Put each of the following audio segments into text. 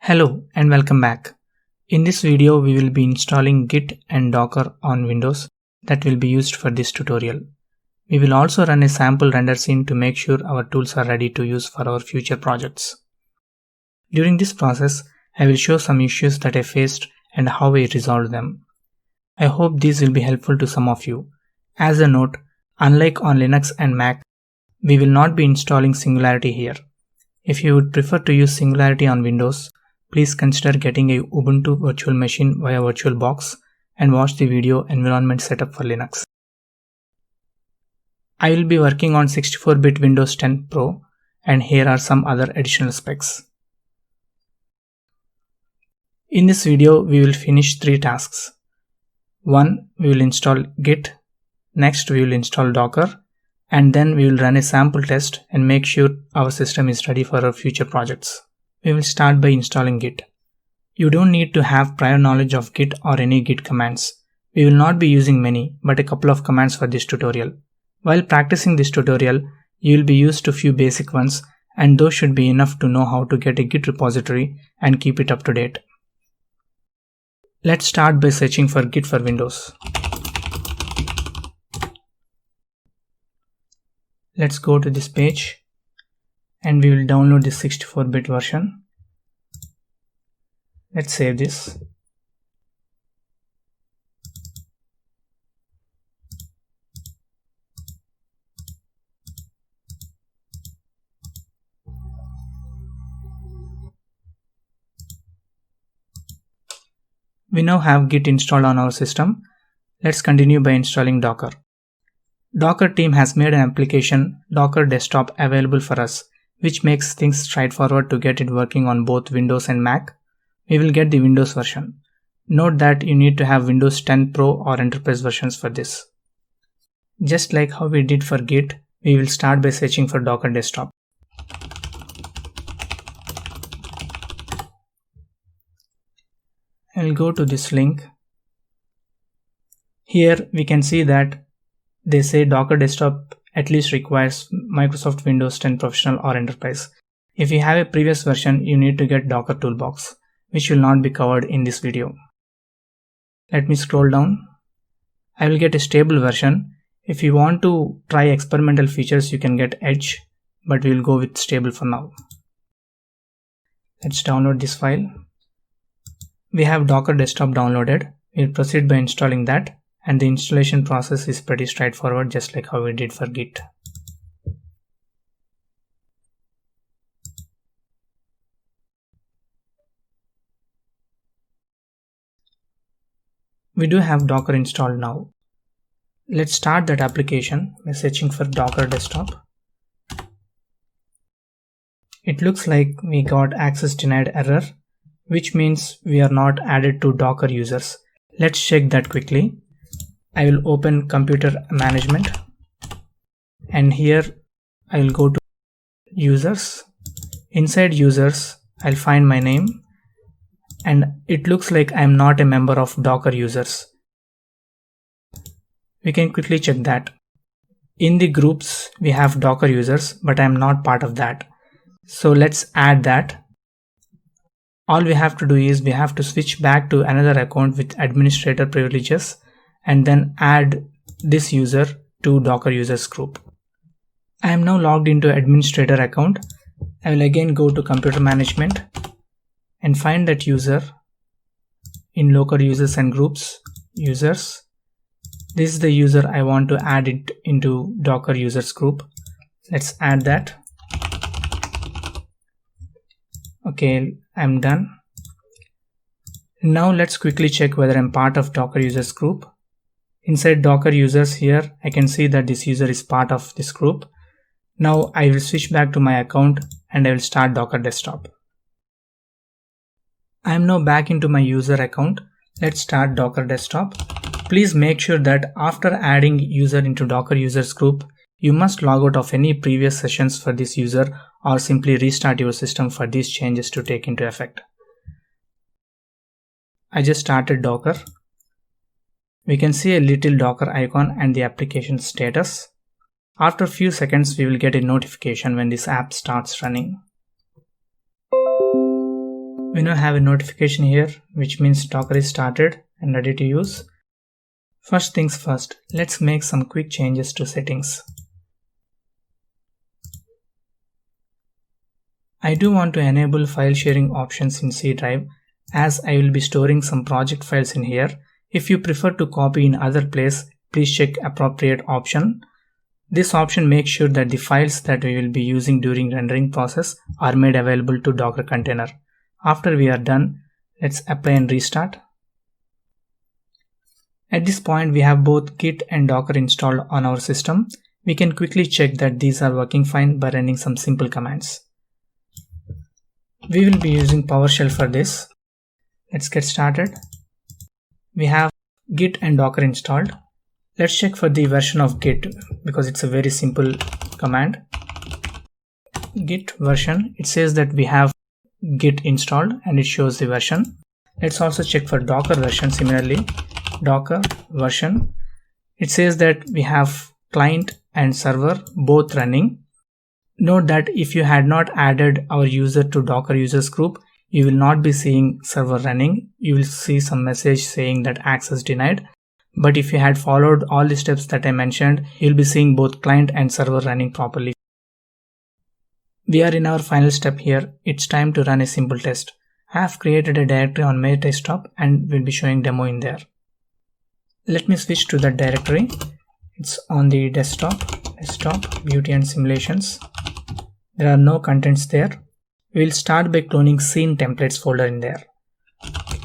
Hello and welcome back. In this video we will be installing Git and Docker on Windows that will be used for this tutorial. We will also run a sample render scene to make sure our tools are ready to use for our future projects. During this process, I will show some issues that I faced and how I resolved them. I hope these will be helpful to some of you. As a note, unlike on Linux and Mac, we will not be installing Singularity here. If you would prefer to use Singularity on Windows, please consider getting a Ubuntu virtual machine via VirtualBox and watch the video environment setup for Linux. I will be working on 64-bit Windows 10 Pro, and here are some other additional specs. In this video, we will finish 3 tasks. 1. We will install Git. Next, we will install Docker. And then we will run a sample test and make sure our system is ready for our future projects. We will start by installing Git. You don't need to have prior knowledge of Git or any Git commands. We will not be using many, but a couple of commands for this tutorial. While practicing this tutorial, you will be used to few basic ones, and those should be enough to know how to get a Git repository and keep it up to date. Let's start by searching for Git for Windows. Let's go to this page and we will download this 64-bit version. Let's save this. We now have Git installed on our system. Let's continue by installing Docker. Docker team has made an application, Docker Desktop, available for us, which makes things straightforward to get it working on both Windows and Mac. We will get the Windows version. Note that you need to have Windows 10 Pro or Enterprise versions for this. Just like how we did for Git, we will start by searching for Docker Desktop. I will go to this link. Here we can see that they say Docker Desktop at least requires Microsoft Windows 10 Professional or Enterprise. If you have a previous version, you need to get Docker Toolbox, which will not be covered in this video. Let me scroll down. I will get a stable version. If you want to try experimental features, you can get Edge, but we will go with stable for now. Let's download this file. We have Docker Desktop downloaded. We'll proceed by installing that. And the installation process is pretty straightforward, just like how we did for Git. We do have Docker installed now. Let's start that application by searching for Docker Desktop. It looks like we got access denied error, which means we are not added to Docker users. Let's check that quickly. I will open Computer Management, and here I will go to Users. Inside Users, I'll find my name, and it looks like I am not a member of Docker users. We can quickly check that. In the groups, we have Docker users, but I am not part of that. So let's add that. All we have to do is we have to switch back to another account with administrator privileges and then add this user to Docker users group. I am now logged into administrator account. I will again go to Computer Management and find that user in local users and groups, users. This is the user I want to add it into Docker users group. Let's add that. Okay, I'm done. Now let's quickly check whether I'm part of Docker users group. Inside Docker users here, I can see that this user is part of this group. Now I will switch back to my account and I will start Docker Desktop. I am now back into my user account. Let's start Docker Desktop. Please make sure that after adding user into Docker users group, you must log out of any previous sessions for this user or simply restart your system for these changes to take into effect. I just started Docker. We can see a little Docker icon and the application status. After a few seconds, we will get a notification when this app starts running. We now have a notification here, which means Docker is started and ready to use. First things first, let's make some quick changes to settings. I do want to enable file sharing options in C drive, as I will be storing some project files in here. If you prefer to copy in other place, please check appropriate option. This option makes sure that the files that we will be using during rendering process are made available to Docker container. After we are done, let's apply and restart. At this point, we have both Git and Docker installed on our system. We can quickly check that these are working fine by running some simple commands. We will be using PowerShell for this. Let's get started. We have Git and Docker installed. Let's check for the version of Git because it's a very simple command. Git version, it says that we have Git installed and it shows the version. Let's also check for Docker version. Similarly, Docker version, it says that we have client and server both running. Note that if you had not added our user to Docker users group, you will not be seeing server running. You will see some message saying that access denied. But if you had followed all the steps that I mentioned, you'll be seeing both client and server running properly. We are in our final step here. It's time to run a simple test. I have created a directory on my desktop and will be showing demo in there. Let me switch to that directory. It's on the desktop, beauty and simulations. There are no contents there. We'll start by cloning scene templates folder in there.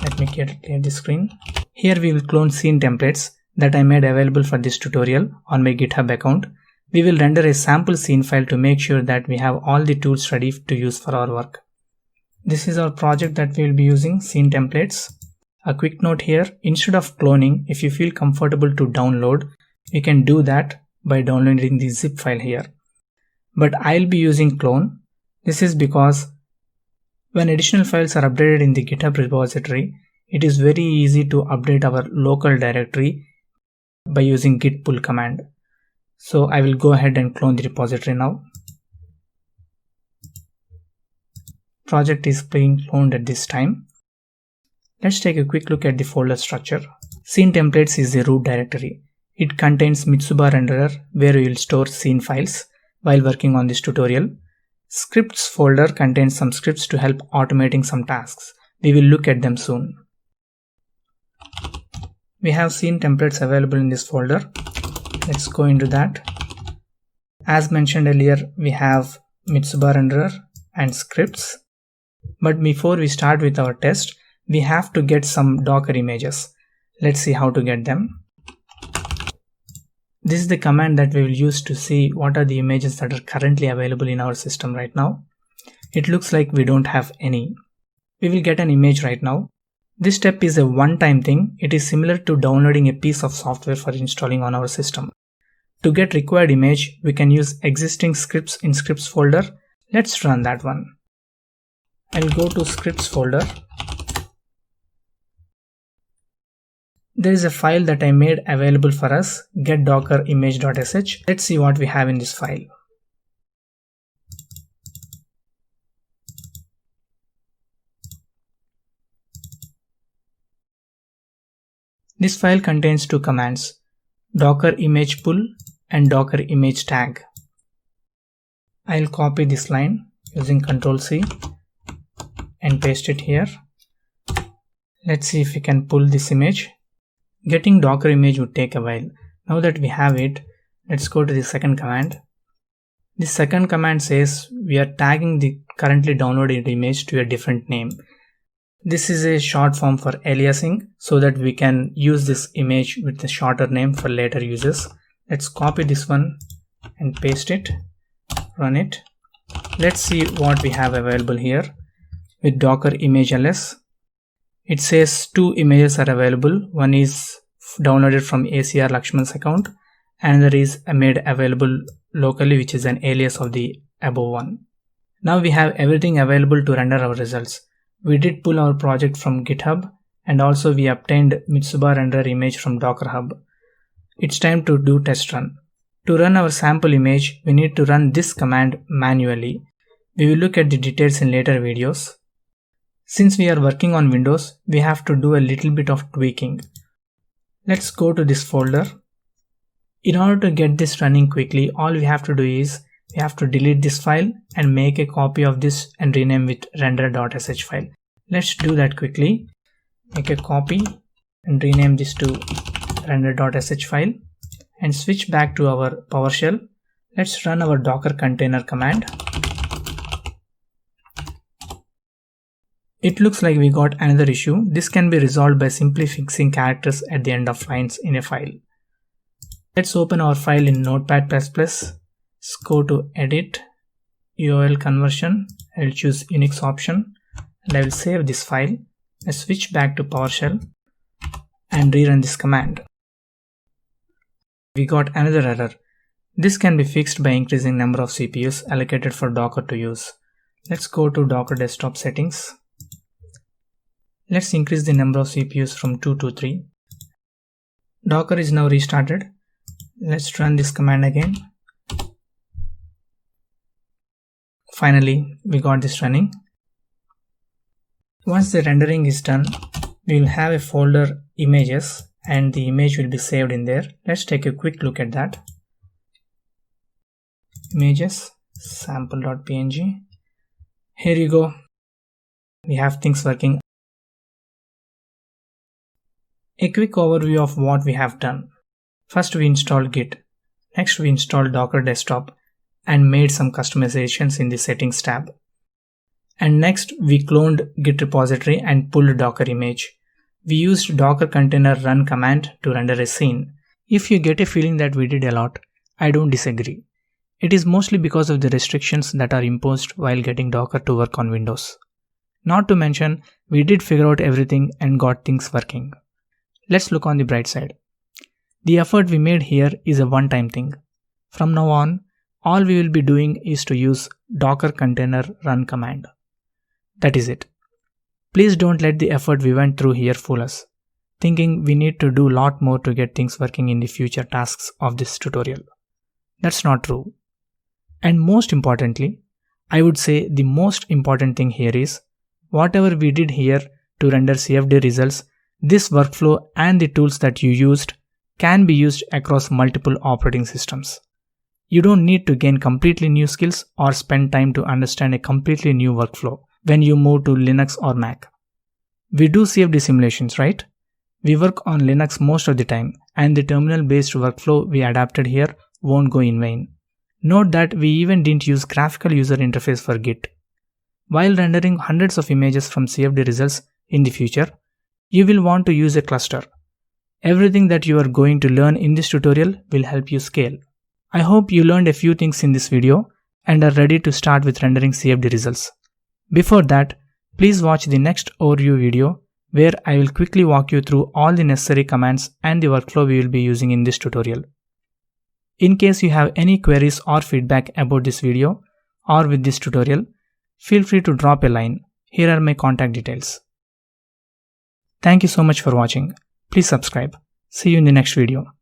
Let me clear the screen. Here we will clone scene templates that I made available for this tutorial on my GitHub account. We will render a sample scene file to make sure that we have all the tools ready to use for our work. This is our project that we will be using, scene templates. A quick note here, instead of cloning, if you feel comfortable to download, you can do that by downloading the zip file here. But I'll be using clone. This is because when additional files are updated in the GitHub repository, it is very easy to update our local directory by using git pull command. So I will go ahead and clone the repository now. Project is being cloned at this time. Let's take a quick look at the folder structure. Scene templates is the root directory. It contains Mitsuba renderer where we will store scene files while working on this tutorial. Scripts folder contains some scripts to help automating some tasks. We will look at them soon. We have scene templates available in this folder. Let's go into that. As mentioned earlier, we have Mitsuba renderer and scripts. But before we start with our test, we have to get some Docker images. Let's see how to get them. This is the command that we will use to see what are the images that are currently available in our system right now. It looks like we don't have any. We will get an image right now. This step is a one-time thing. It is similar to downloading a piece of software for installing on our system. To get required image, we can use existing scripts in scripts folder. Let's run that one. I'll go to scripts folder. There is a file that I made available for us, getDockerimage.sh. Let's see what we have in this file. This file contains two commands, Docker image pull and Docker image tag. I'll copy this line using Ctrl+C and paste it here. Let's see if we can pull this image. Getting Docker image would take a while. Now that we have it, let's go to the second command. The second command says we are tagging the currently downloaded image to a different name. This is a short form for aliasing so that we can use this image with a shorter name for later uses. Let's copy this one and paste it, run it. Let's see what we have available here with Docker image ls. It says two images are available. One is downloaded from ACR Lakshman's account and another is made available locally, which is an alias of the above one. Now we have everything available to render our results. We did pull our project from GitHub and also we obtained Mitsuba render image from Docker Hub. It's time to do test run. To run our sample image, we need to run this command manually. We will look at the details in later videos. Since we are working on Windows, we have to do a little bit of tweaking. Let's go to this folder. In order to get this running quickly, all we have to do is we have to delete this file and make a copy of this and rename with render.sh file. Let's do that quickly. Make a copy and rename this to render.sh file and switch back to our PowerShell. Let's run our docker container command. It looks like we got another issue. This can be resolved by simply fixing characters at the end of lines in a file. Let's open our file in Notepad++. Let's go to Edit, UL Conversion. I'll choose Unix option and I will save this file. Let's switch back to PowerShell and rerun this command. We got another error. This can be fixed by increasing number of CPUs allocated for Docker to use. Let's go to Docker Desktop Settings. Let's increase the number of CPUs from 2 to 3. Docker is now restarted. Let's run this command again. Finally, we got this running. Once the rendering is done, we will have a folder images and the image will be saved in there. Let's take a quick look at that. Images, sample.png. Here you go. We have things working. A quick overview of what we have done. First we installed Git. Next we installed Docker Desktop and made some customizations in the settings tab. And next we cloned Git repository and pulled Docker image. We used Docker container run command to render a scene. If you get a feeling that we did a lot, I don't disagree. It is mostly because of the restrictions that are imposed while getting Docker to work on Windows. Not to mention, we did figure out everything and got things working. Let's look on the bright side. The effort we made here is a one-time thing. From now on, all we will be doing is to use Docker container run command. That is it. Please don't let the effort we went through here fool us, thinking we need to do a lot more to get things working in the future tasks of this tutorial. That's not true. And most importantly, I would say the most important thing here is, whatever we did here to render CFD results, this workflow and the tools that you used can be used across multiple operating systems. You don't need to gain completely new skills or spend time to understand a completely new workflow when you move to Linux or Mac. We do CFD simulations, right? We work on Linux most of the time, and the terminal-based workflow we adapted here won't go in vain. Note that we even didn't use graphical user interface for Git. While rendering hundreds of images from CFD results in the future, you will want to use a cluster. Everything that you are going to learn in this tutorial will help you scale. I hope you learned a few things in this video and are ready to start with rendering CFD results. Before that, please watch the next overview video where I will quickly walk you through all the necessary commands and the workflow we will be using in this tutorial. In case you have any queries or feedback about this video or with this tutorial, feel free to drop a line. Here are my contact details. Thank you so much for watching. Please subscribe. See you in the next video.